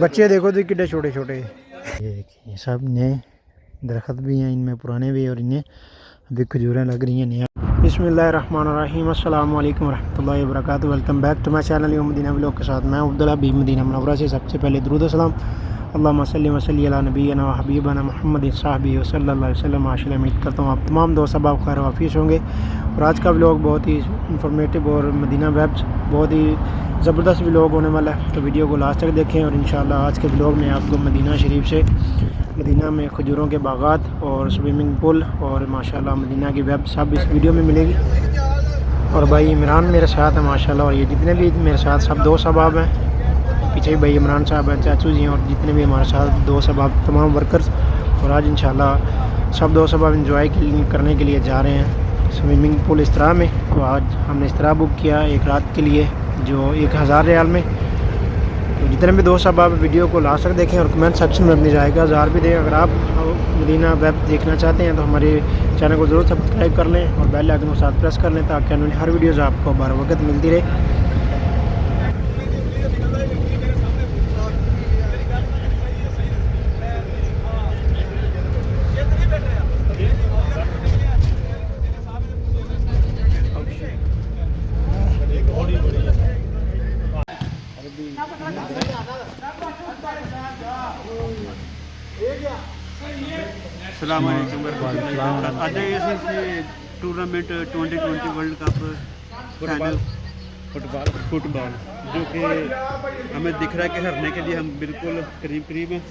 बच्चे देखो तो कितने छोटे छोटे, ये सब नए दरख्त भी हैं, इनमें पुराने भी, और इन्हें अभी खजूरें लग रही हैं नया। बिस्मिल्लाहिर्रहमानिर्रहीम, अस्सलाम वालेकुम रहमतुल्लाहि व बरकातुहू। Welcome back to my channel यूं मदीना व्लॉग के साथ मैं अब्दुल्ला हबीब मदीना मुनव्वरा से। सबसे पहले दुरूद व सलाम अल्लाहुम्मा सल्लि व सल्लिम अला नबीना व हबीबना मुहम्मद साहबी व सल्लल्लाहु अलैहि वसल्लम। माशाअल्लाह उम्मीद करता हूँ आप तमाम दोस्त अहबाब खैर वाफिस होंगे। और आज का व्लॉग बहुत ही इंफॉर्मेटिव और मदीना वेब्स बहुत ही ज़बरदस्त व्लॉग होने वाला है, तो वीडियो को लास्ट तक देखें। और इंशाअल्लाह आज के व्लॉग में आपको मदीना शरीफ से, मदीना में खजूरों के बागात और स्विमिंग पूल और माशाल्लाह मदीना की वेब सब इस वीडियो में मिलेगी। और भाई इमरान मेरे साथ है माशाल्लाह, और ये जितने भी मेरे साथ सब दोस्त अहबाब हैं, पीछे भी भाई इमरान साहब हैं, चाचू जी हैं, और जितने भी हमारे साथ दोस्त अहबाब तमाम वर्कर्स। और आज इंशाल्लाह सब दोस्त अहबाब इंजॉय करने के लिए जा रहे हैं स्विमिंग पूल इस्तरा में। तो आज हमने इस्तरा बुक किया एक रात के लिए जो 1000 रियाल में। तो जितने भी दोस्त अब आप वीडियो को लास्ट तक देखें और कमेंट सेक्शन में अपनी राय का इज़हार भी दें। अगर आप मदीना वेब देखना चाहते हैं तो हमारे चैनल को ज़रूर सब्सक्राइब कर लें और बेल आइकन को साथ प्रेस कर लें ताकि आने वाली हर वीडियोज़ आपको बर वक्त मिलती रहे। ਅੱਜ ਅਸੀਂ tournament 2020 world cup final football जो कि हमें दिख रहा है कि हारने के लिए हम बिल्कुल करीब करीब हैं।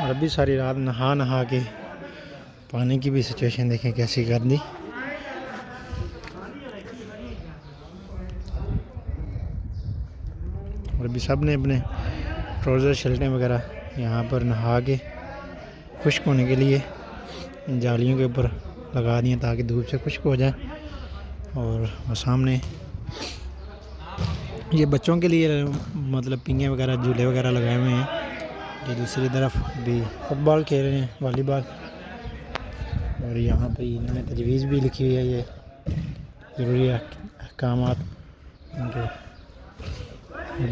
और अभी सारी रात नहा के पानी की भी सिचुएशन देखें कैसी कर दी। और अभी सब ने अपने ट्राउज़र शर्टें वगैरह यहाँ पर नहा के खुश्क होने के लिए इन जालियों के ऊपर लगा दिए ताकि धूप से खुश्क हो जाए। और सामने ये बच्चों के लिए मतलब पिंगे वगैरह झूले वगैरह लगाए हुए हैं। ये दूसरी तरफ भी फुटबॉल खेल रहे हैं, वॉलीबॉल। और यहाँ पे इन्होंने तजवीज़ भी लिखी हुई है, ये ज़रूरी अहकामात उनके,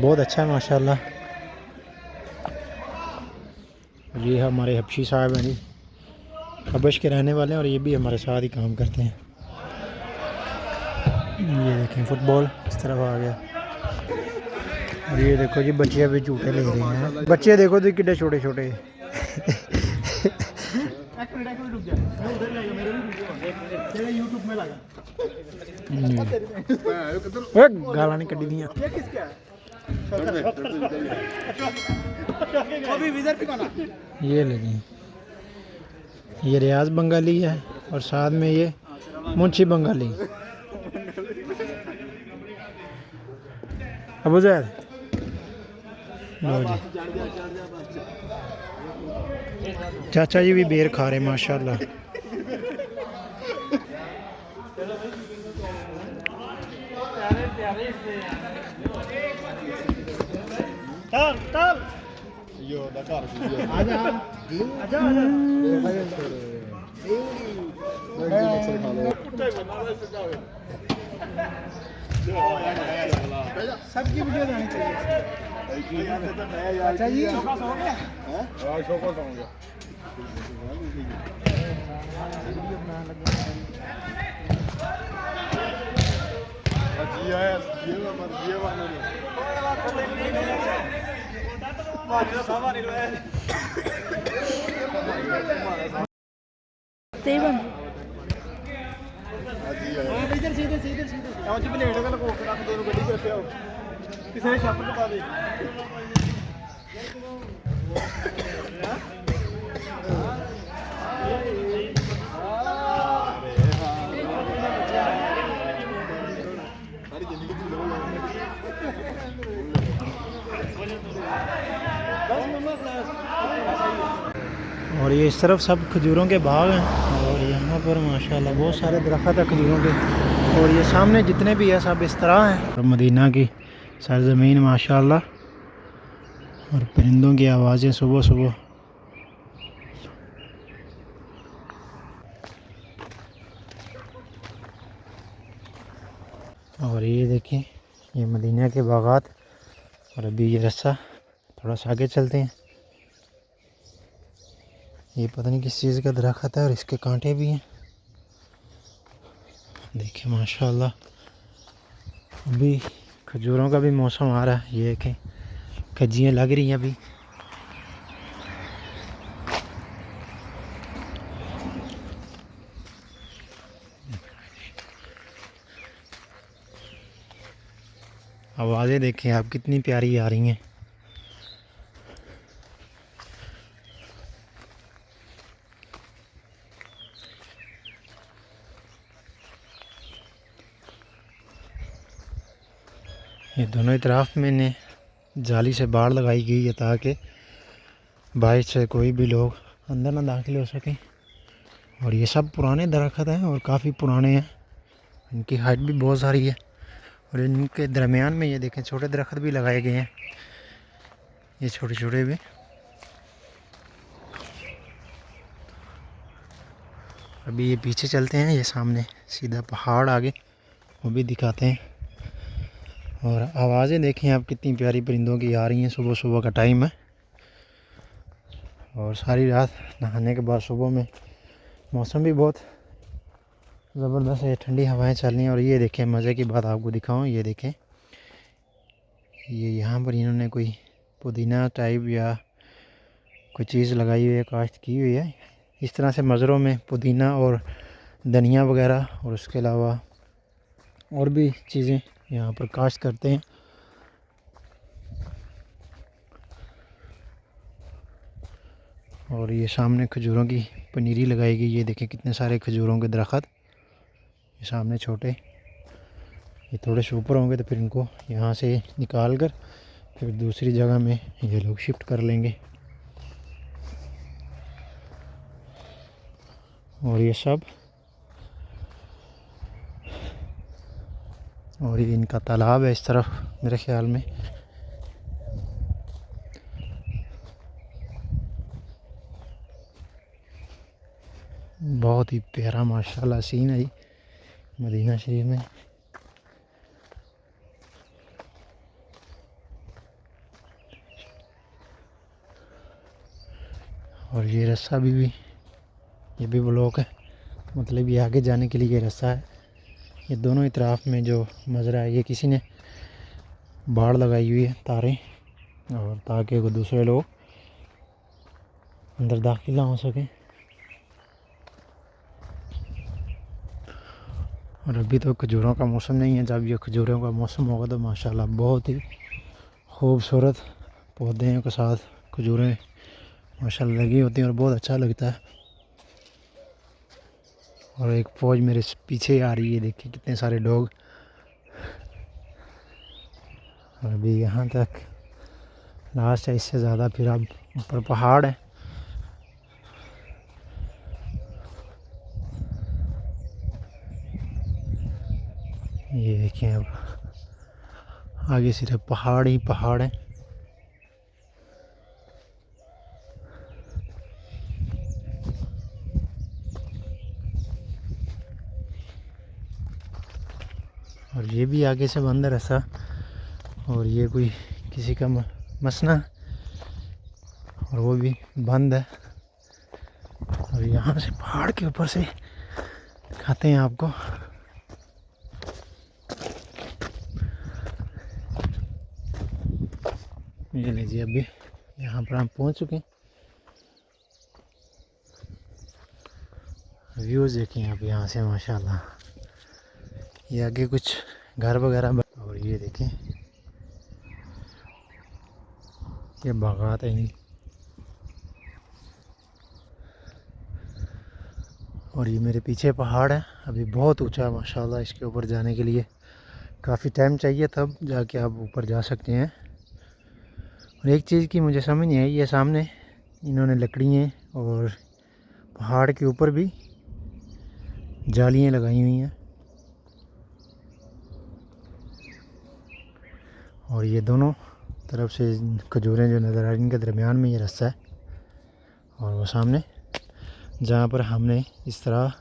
बहुत अच्छा है माशाल्लाह। ये हमारे हबशी साहब हैं जी, हबश के रहने वाले हैं, और ये भी हमारे साथ ही काम करते हैं। ये देखें फुटबॉल इस तरफ आ गया। और ये देखो जी बच्चे अभी झूठे ले रहे हैं, बच्चे देखो तो कितने छोटे छोटे। गाला नहीं कड़ी दियां। ये लगी, ये रियाज बंगाली है और साथ में ये मुंशी बंगाली। अबू जैद लो जी, चाचा जी भी बेर खा रहे माशाल्लाह। सबकी वीडियो आनी चाहिए। अच्छा जी किसी ने छापर पा दी। और ये इस तरफ सब खजूरों के बाग हैं और यहाँ पर माशाल्लाह बहुत सारे दरख्त है खजूरों के। और ये सामने जितने भी है सब इस तरह हैं। और मदीना की सरजमीन माशाल्लाह, और परिंदों की आवाज़ें सुबह सुबह। और ये देखें ये मदीना के बागात। और अभी ये रास्ता थोड़ा सा आगे चलते हैं। ये पता नहीं किस चीज़ का दरख्त है और इसके कांटे भी हैं। देखिए माशाल्लाह अभी खजूरों का भी मौसम आ रहा है। ये देखें खजियाँ लग रही हैं अभी। आवाज़ें देखें आप कितनी प्यारी आ रही हैं। ये दोनों तरफ मैंने जाली से बाड़ लगाई गई है ताकि बाहर से कोई भी लोग अंदर ना दाखिल हो सकें। और ये सब पुराने दरख्त हैं और काफ़ी पुराने हैं। इनकी हाइट भी बहुत सारी है। और इनके दरमियान में ये देखें छोटे दरख्त भी लगाए गए हैं, ये छोटे छोटे भी। अभी ये पीछे चलते हैं, ये सामने सीधा पहाड़ आगे वो भी दिखाते हैं। और आवाज़ें देखें आप कितनी प्यारी परिंदों की आ रही हैं। सुबह सुबह का टाइम है और सारी रात नहाने के बाद सुबह में मौसम भी बहुत ज़बरदस्त है, ठंडी हवाएं चल रही हैं। और ये देखें मज़े की बात आपको दिखाऊं, ये देखें ये यहाँ पर इन्होंने कोई पुदीना टाइप या कोई चीज़ लगाई हुई है, काश्त की हुई है। इस तरह से मज़रों में पुदीना और धनिया वगैरह और उसके अलावा और भी चीज़ें यहाँ पर काश्त करते हैं। और ये सामने खजूरों की पनीरी लगाई गई। ये देखें कितने सारे खजूरों के दरख्त, ये सामने छोटे, ये थोड़े से ऊपर होंगे तो फिर इनको यहाँ से निकाल कर फिर दूसरी जगह में ये लोग शिफ्ट कर लेंगे। और ये सब, और ये इनका तालाब है इस तरफ मेरे ख्याल में। बहुत ही प्यारा माशाल्लाह सीन है जी मदीना शरीफ में। और ये रास्ता भी ये भी ब्लॉक है, मतलब ये आगे जाने के लिए ये रास्ता है। ये दोनों इतराफ़ में जो मज़रा है ये किसी ने बाड़ लगाई हुई है तारें, और ताकि वो दूसरे लोग अंदर दाखिल ना हो सकें। और अभी तो खजूरों का मौसम नहीं है, जब ये खजूरों का मौसम होगा तो माशाल्लाह बहुत ही खूबसूरत पौधे के साथ खजूरें माशाल्लाह लगी होती हैं और बहुत अच्छा लगता है। और एक फ़ौज मेरे पीछे आ रही है, देखिए कितने सारे लोग। और अभी यहाँ तक लास्ट है, इससे ज़्यादा फिर अब ऊपर पहाड़ है। ये देखिए अब आगे सिर्फ पहाड़ ही पहाड़ है। और ये भी आगे से बंद है रास्ता, और ये कोई किसी का मसना और वो भी बंद है। और यहाँ से पहाड़ के ऊपर से दिखाते हैं आपको। ये लीजिए अभी यहाँ पर हम पहुँच चुके हैं। व्यूज़ देखें आप यहाँ से माशाल्लाह। ये आगे कुछ घर वगैरह, और ये देखें ये बागात है। और ये मेरे पीछे पहाड़ है, अभी बहुत ऊंचा है माशाल्लाह। इसके ऊपर जाने के लिए काफ़ी टाइम चाहिए, तब जाके आप ऊपर जा सकते हैं। और एक चीज़ की मुझे समझ नहीं आई, ये सामने इन्होंने लकड़ियाँ और पहाड़ के ऊपर भी जालियाँ लगाई हुई हैं। और ये दोनों तरफ से खजूरें जो नज़र आ रही हैं, इनके दरमियान में ये रास्ता है। और वो सामने जहाँ पर हमने इस तरह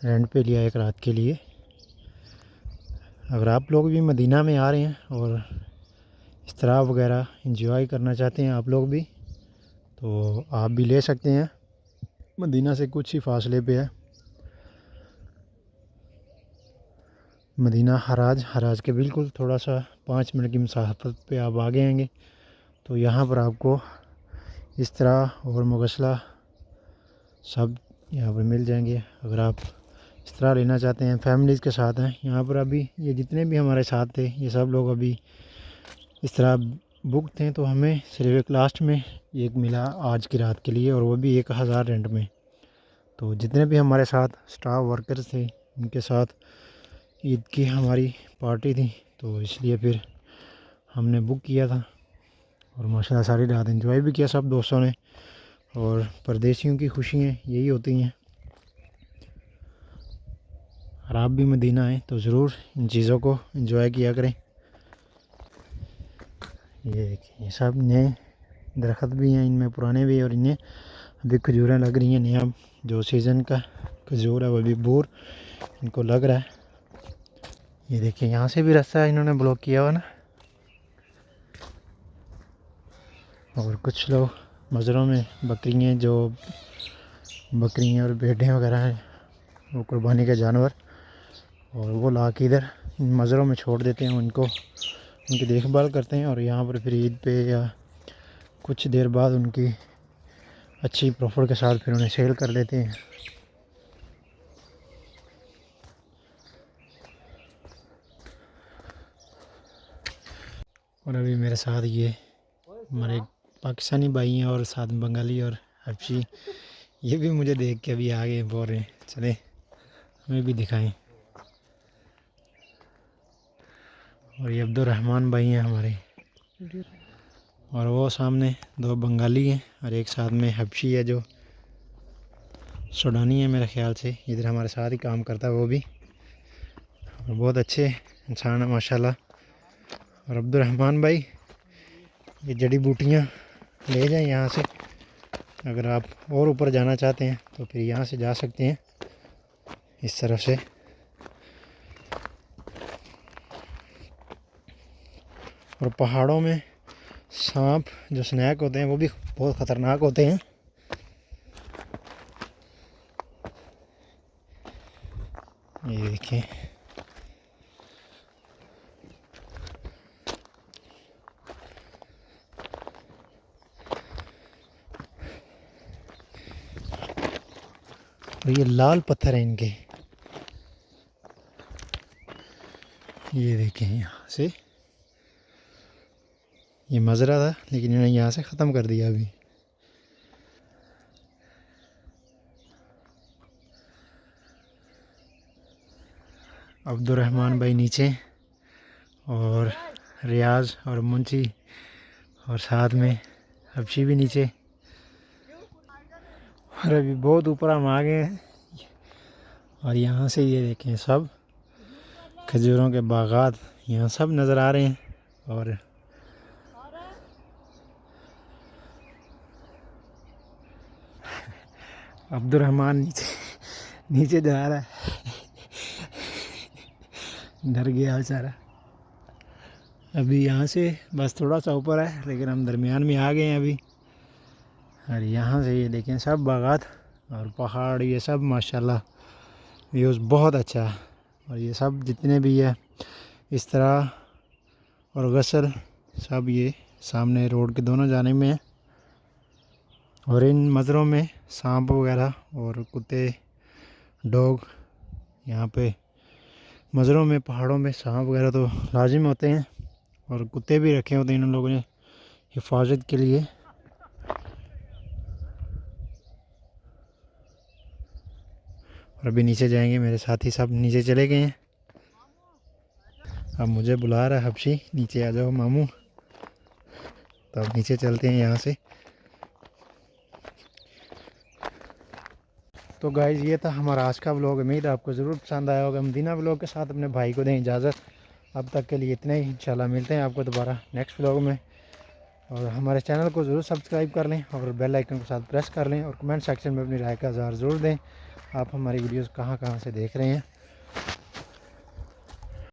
रेंट पे लिया एक रात के लिए। अगर आप लोग भी मदीना में आ रहे हैं और इस तरह वगैरह एंजॉय करना चाहते हैं आप लोग भी, तो आप भी ले सकते हैं। मदीना से कुछ ही फासले पे है। मदीना हराज के बिल्कुल थोड़ा सा 5 मिनट की मुसाफत पे आप आगे आएंगे तो यहाँ पर आपको इस तरह और मुगसला सब यहाँ पर मिल जाएंगे। अगर आप इस तरह लेना चाहते हैं, फैमिलीज़ के साथ हैं यहाँ पर, अभी ये जितने भी हमारे साथ थे ये सब लोग अभी इस तरह बुक थे, तो हमें सिर्फ एक लास्ट में एक मिला आज की रात के लिए, और वो भी 1000 रेंट में। तो जितने भी हमारे साथ स्टाफ वर्कर्स थे उनके साथ ईद की हमारी पार्टी थी, तो इसलिए फिर हमने बुक किया था और माशाल्लाह सारी रात एंजॉय भी किया सब दोस्तों ने। और परदेशियों की खुशियाँ यही होती हैं। और आप भी मदीना आएँ तो ज़रूर इन चीज़ों को एंजॉय किया करें। ये देखिए सब नए दरख्त भी हैं, इनमें पुराने भी हैं, और इनमें अभी खजूरें लग रही हैं। नया जो सीज़न का खजूर है वो अभी बोर इनको लग रहा है। ये देखिए यहाँ से भी रास्ता इन्होंने ब्लॉक किया हुआ ना। और कुछ लोग मज़रों में बकरियाँ और भेड़ें वगैरह हैं, वो कुर्बानी के जानवर, और वो ला के इधर इन मज़रों में छोड़ देते हैं, उनको उनकी देखभाल करते हैं। और यहाँ पर फिर ईद पे या कुछ देर बाद उनकी अच्छी प्रॉफिट के साथ फिर उन्हें सेल कर देते हैं। और अभी मेरे साथ ये हमारे पाकिस्तानी भाई हैं और साथ बंगाली और हबशी, ये भी मुझे देख के अभी आगे बोल रहे हैं चले हमें भी दिखाएं। और ये अब्दुर्रहमान भाई हैं हमारे, और वो सामने 2 बंगाली हैं और एक साथ में हबशी है जो सूडानी है मेरे ख्याल से, इधर हमारे साथ ही काम करता है वो भी, और बहुत अच्छे इंसान है माशाल्लाह। और अब्दुर्रहमान भाई ये जड़ी बूटियाँ ले जाएं यहाँ से, अगर आप और ऊपर जाना चाहते हैं तो फिर यहाँ से जा सकते हैं इस तरफ से। और पहाड़ों में सांप जो स्नैक होते हैं वो भी बहुत ख़तरनाक होते हैं। ये देखें और ये लाल पत्थर हैं इनके, ये देखें यहाँ से ये मज़रा था लेकिन इन्होंने यहाँ से ख़त्म कर दिया अभी। अब्दुर्रहमान भाई नीचे और रियाज और मुंशी और साथ में हबशी भी नीचे। और अभी बहुत ऊपर हम आ गए हैं और यहाँ से ये देखें सब खजूरों के बागात यहाँ सब नज़र आ रहे हैं। और अब्दुर्रहमान नीचे जा रहा है, डर गया बेचारा। अभी यहाँ से बस थोड़ा सा ऊपर है लेकिन हम दरमियान में आ गए हैं अभी। और यहाँ से ये देखें सब बागात और पहाड़ ये सब माशाल्लाह व्यूज़ बहुत अच्छा है। और ये सब जितने भी है इस तरह और गसल सब ये सामने रोड के दोनों जाने में है। और इन मज़रों में सांप वगैरह और कुत्ते डॉग, यहाँ पे मज़रों में पहाड़ों में सांप वगैरह तो लाजिम होते हैं और कुत्ते भी रखे होते हैं इन लोगों ने हिफाजत के लिए। और अभी नीचे जाएंगे, मेरे साथी सब नीचे चले गए हैं। अब मुझे बुला रहा है हबशी, नीचे आ जाओ मामू। तो अब नीचे चलते हैं यहाँ से। तो गाइज़ ये था हमारा आज का व्लॉग। उम्मीद है आपको ज़रूर पसंद आया होगा। मदीना व्लॉग के साथ अपने भाई को दें इजाज़त। अब तक के लिए इतना ही। इंशाल्लाह मिलते हैं आपको दोबारा नेक्स्ट व्लॉग में। और हमारे चैनल को ज़रूर सब्सक्राइब कर लें और बेल आइकन के साथ प्रेस कर लें, और कमेंट सेक्शन में अपनी राय का इज़हार ज़रूर दें। आप हमारी वीडियोस कहाँ कहाँ से देख रहे हैं।